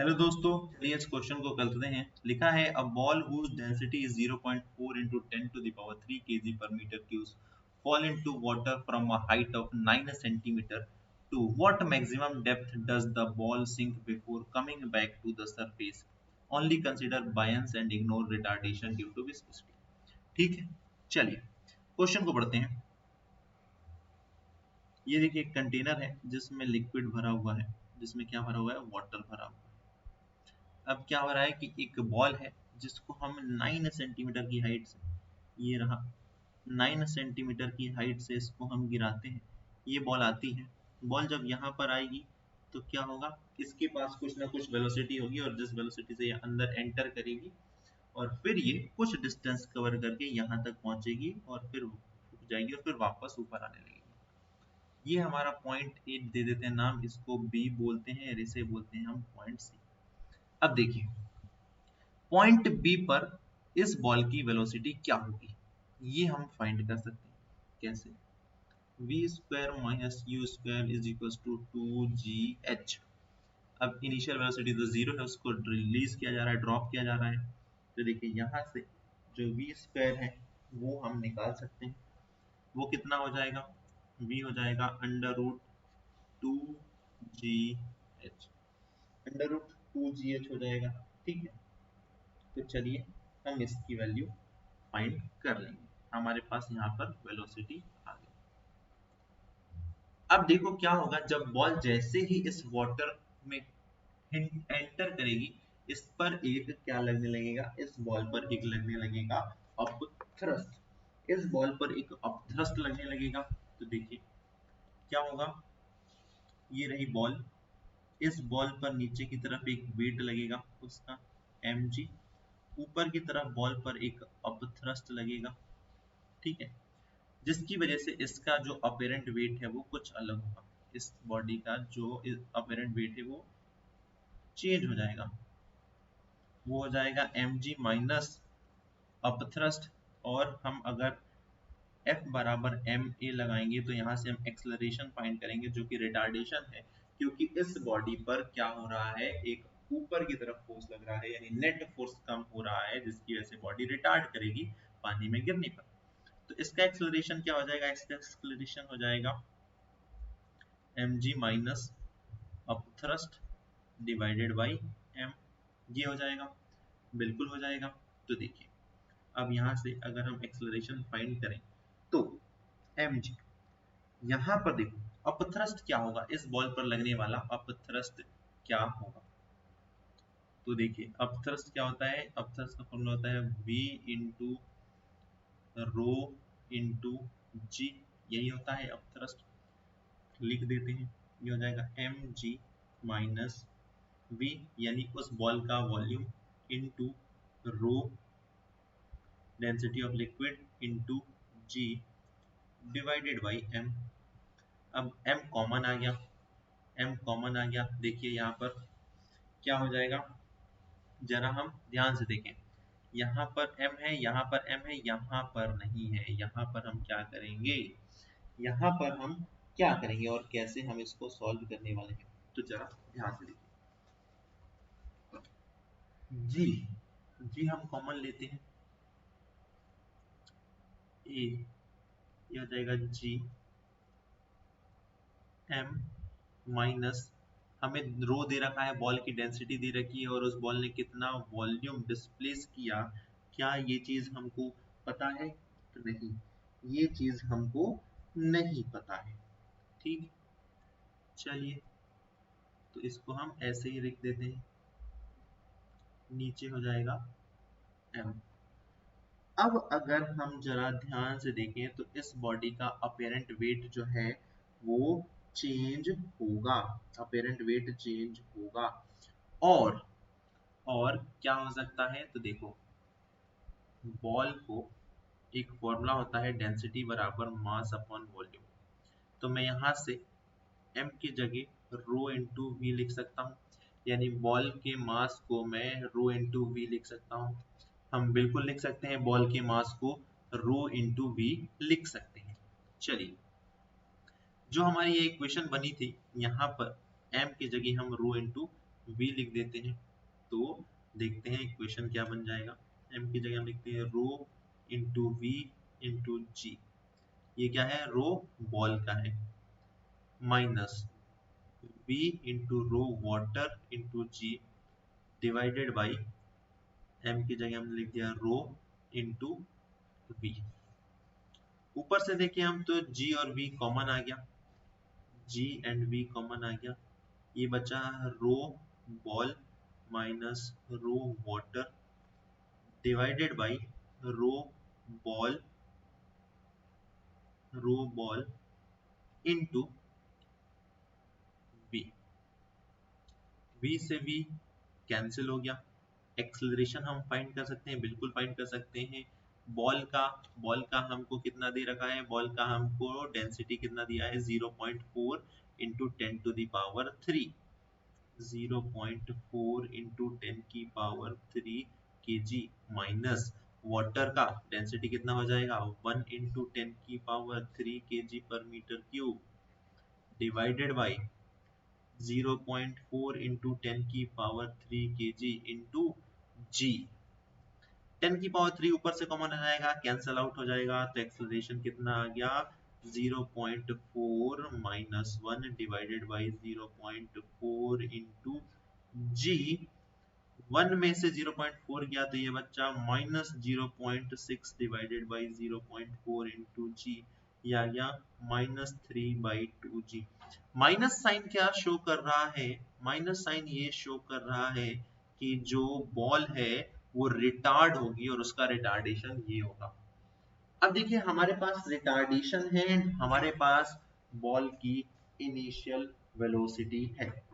Hello दोस्तों, चलिए इस क्वेश्चन को करते हैं। लिखा है a ball whose density is 0.4 into 10 to the power 3 kg per meter cubes fall into water from a height of 9 centimeter. To what maximum depth does the ball sink before coming back to the surface? Only consider buoyancy and ignore retardation due to viscosity. ठीक है, चलिए question को पढ़ते हैं। ये देखिए एक container है जिसमें लिक्विड भरा हुआ है, जिसमें क्या भरा हुआ है, वाटर भरा हुआ है। अब क्या हो रहा है कि एक बॉल है जिसको हम 9 सेंटीमीटर की हाइट से, ये रहा 9 सेंटीमीटर की हाइट से इसको हम गिराते हैं। ये बॉल आती है, बॉल जब यहाँ पर आएगी तो क्या होगा, इसके पास कुछ ना कुछ वेलोसिटी होगी और जिस वेलोसिटी से ये अंदर एंटर करेगी और फिर ये कुछ डिस्टेंस कवर करके यहाँ तक पहुंचेगी और फिर रुक जाएगी और फिर वापस ऊपर आने लगेगी। ये हमारा पॉइंट ए दे देते हैं नाम, इसको बी बोलते हैं और इसे बोलते हैं हम पॉइंट सी। अब देखिए पॉइंट बी पर इस बॉल की वेलोसिटी क्या होगी, ये हम फाइंड कर सकते हैं। कैसे? v square minus u square is equal to 2gh। अब इनिशियल वेलोसिटी तो जीरो है, उसको रिलीज किया जा रहा है, ड्रॉप किया जा रहा है। तो देखिए यहाँ से जो v स्क्वायर है वो हम निकाल सकते हैं। वो कितना हो जाएगा, v हो जाएगा under root 2gh, under root 2gh हो जाएगा। ठीक है, तो चलिए हम इसकी वैल्यू फाइंड कर लेंगे। हमारे पास यहाँ पर वेलोसिटी आ गई। अब देखो क्या होगा, जब बॉल जैसे ही इस वाटर में एंटर करेगी, इस पर एक क्या लगने लगेगा, इस बॉल पर एक लगने लगेगा अप थ्रस्ट। इस बॉल पर एक अप थ्रस्ट लगने लगेगा। तो देखिए क्या होगा, ये रही बॉल, इस बॉल पर नीचे की तरफ एक वेट लगेगा उसका mg, ऊपर की तरफ बॉल पर एक अप थ्रस्ट लगेगा। ठीक है, जिसकी वजह से इसका जो अपेरेंट वेट है वो कुछ अलग होगा। इस बॉडी का जो अपेरेंट वेट है वो चेंज हो जाएगा। वो हो जाएगा mg माइनस अपथ्रस्ट। और हम अगर F बराबर ma लगाएंगे तो यहाँ से हम एक्सलरेशन फाइंड करेंगे जो कि रिटार्डेशन है, क्योंकि इस बॉडी पर क्या हो रहा है, एक ऊपर की तरफ फोर्स लग रहा है, यानी नेट फोर्स कम हो रहा है, जिसकी वजह से बॉडी रिटार्ड करेगी पानी में गिरने पर। तो इसका एक्सलरेशन क्या हो जाएगा, इसका एक्सलरेशन हो जाएगा mg minus upthrust divided by m। ये हो जाएगा, बिल्कुल हो जाएगा। तो देखिए अब यहाँ से अगर हम एक्सलरेशन फाइंड करें तो mg, यहाँ पर देखो अपथ्रस्ट क्या होगा, इस बॉल पर लगने वाला अपथ्रस्ट क्या होगा। तो देखिए अपथ्रस्ट क्या होता है, अपथ्रस्ट का फॉर्मूला होता है v इंटू रो इंटू जी, यही होता है अपथ्रस्ट। लिख देते हैं, ये हो जाएगा mg माइनस v, यानी उस बॉल का volume, into rho density of liquid into g divided by m। अब m कॉमन आ गया, m कॉमन आ गया। देखिए यहाँ पर क्या हो जाएगा, जरा हम ध्यान से देखें, यहाँ पर m है, यहाँ पर m है, यहाँ पर नहीं है। यहाँ पर हम क्या करेंगे, यहाँ पर हम क्या करेंगे और कैसे हम इसको सॉल्व करने वाले हैं, तो जरा ध्यान से देखिए। जी जी हम कॉमन लेते हैं, ए, ये हो जाएगा जी एम माइनस, हमें रो दे रखा है, बॉल की डेंसिटी दे रखी है और उस बॉल ने कितना वॉल्यूम डिस्प्लेस किया, क्या ये चीज हमको पता है? तो नहीं, ये चीज हमको नहीं पता है। ठीक, चलिए तो इसको हम ऐसे ही लिख देते हैं, नीचे हो जाएगा m। अब अगर हम जरा ध्यान से देखें तो इस बॉडी का अपेरेंट वेट जो है वो चेंज होगा, अपेरेंट वेट चेंज होगा। और और क्या हो सकता है, तो देखो बॉल को एक फॉर्मूला होता है डेंसिटी बराबर मास अपॉन वॉल्यूम। तो मैं यहाँ से m की जगह रो इंटू वी लिख सकता हूँ, यानी बॉल के मास को मैं रो इंटू वी लिख सकता हूँ। हम बिल्कुल लिख सकते हैं बॉल के मास को रो इंटू वी लिख सकते हैं। चलिए जो हमारी ये इक्वेशन बनी थी, यहाँ पर m की जगह हम रो इंटू v लिख देते हैं तो देखते हैं इक्वेशन क्या बन जाएगा। m की जगह हम लिखते हैं rho into v into g. ये क्या है, रो बॉल का है, minus v into rho water into g divided by m की जगह हमने लिख दिया रो इंटू v। ऊपर से देखिए हम तो g और v कॉमन आ गया, g एंड v कॉमन आ गया, ये बचा rho ball minus rho water divided by rho ball into v। v से v कैंसिल हो गया। एक्सेलरेशन हम फाइंड कर सकते हैं, बिल्कुल फाइंड कर सकते हैं। बॉल का हमको कितना दे रखा है, बॉल का हमको डेंसिटी कितना दिया है 0.4 into 10 to the power 3, 0.4 into 10 की पावर 3 kg माइनस वाटर का डेंसिटी कितना हो जाएगा 1 इंटू 10 की पावर 3 kg पर meter cube divided by 0.4 into 10 की पावर 3 kg इंटू g। 10 की पावर 3 ऊपर से कॉमन आ जाएगा, कैंसल आउट हो जाएगा, तो एक्सेलरेशन कितना आ गया 0.4 माइनस 1 डिवाइडेड बाई 0.4 इंटू जी। 1 में से 0.4 गया तो ये बच्चा minus 0.6 divided by 0.4 into g, ये आ गया माइनस 3/2g। माइनस साइन क्या शो कर रहा है, माइनस साइन ये शो कर रहा है कि जो बॉल है वो रिटार्ड होगी और उसका रिटार्डेशन ये होगा। अब देखिए हमारे पास रिटार्डेशन है, हमारे पास बॉल की इनिशियल वेलोसिटी है,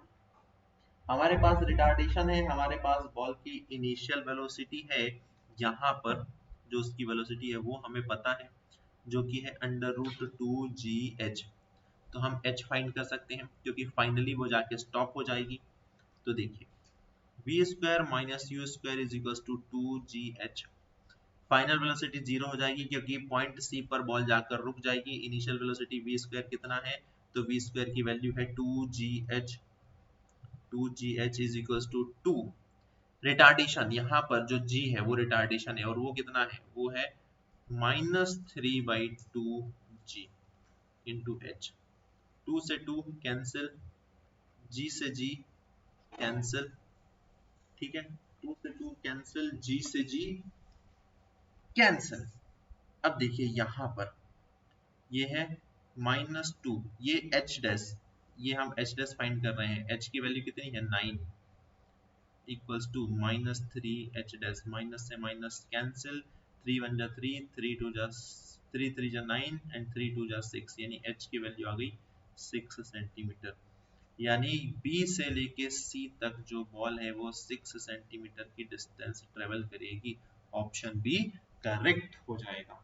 हमारे पास रिटार्डेशन है, हमारे पास बॉल की इनिशियल वेलोसिटी है। यहाँ पर जो उसकी वेलोसिटी है वो हमें पता है, जो कि है √2gh। तो हम h फाइंड कर सकते हैं क्योंकि फाइनली वो जाके स्टॉप हो जाएगी। तो देखिए v square minus u square is equal to 2gh। Final velocity 0 हो जाएगी क्योंकि पॉइंट सी पर बॉल जाकर रुक जाएगी। इनिशियल वेलोसिटी v स्क्वायर कितना है, तो v स्क्वायर की वैल्यू है 2gh, 2gh is equal to 2। Retardation यहाँ पर जो g है वो रिटार्डेशन है और वो कितना है, वो है -3/2g इंटू h। 2 से 2 कैंसिल, g से g कैंसिल, ठीक है, 2 से 2 कैंसिल, g से g कैंसिल। अब देखिए यहाँ पर ये है -2, ये h डैश, ये हम h डैश फाइंड कर रहे हैं, h की वैल्यू कितनी है 9 equals to -3h dash, minus से माइनस कैंसिल, 3 1 जा 3, 3 2 जा 3 3 जा 9 एंड 3 2 जा 6, यानी h की वैल्यू आ गई 6 सेंटीमीटर। यानी B से लेके C तक जो बॉल है वो 6 सेंटीमीटर की डिस्टेंस ट्रेवल करेगी। ऑप्शन बी करेक्ट हो जाएगा।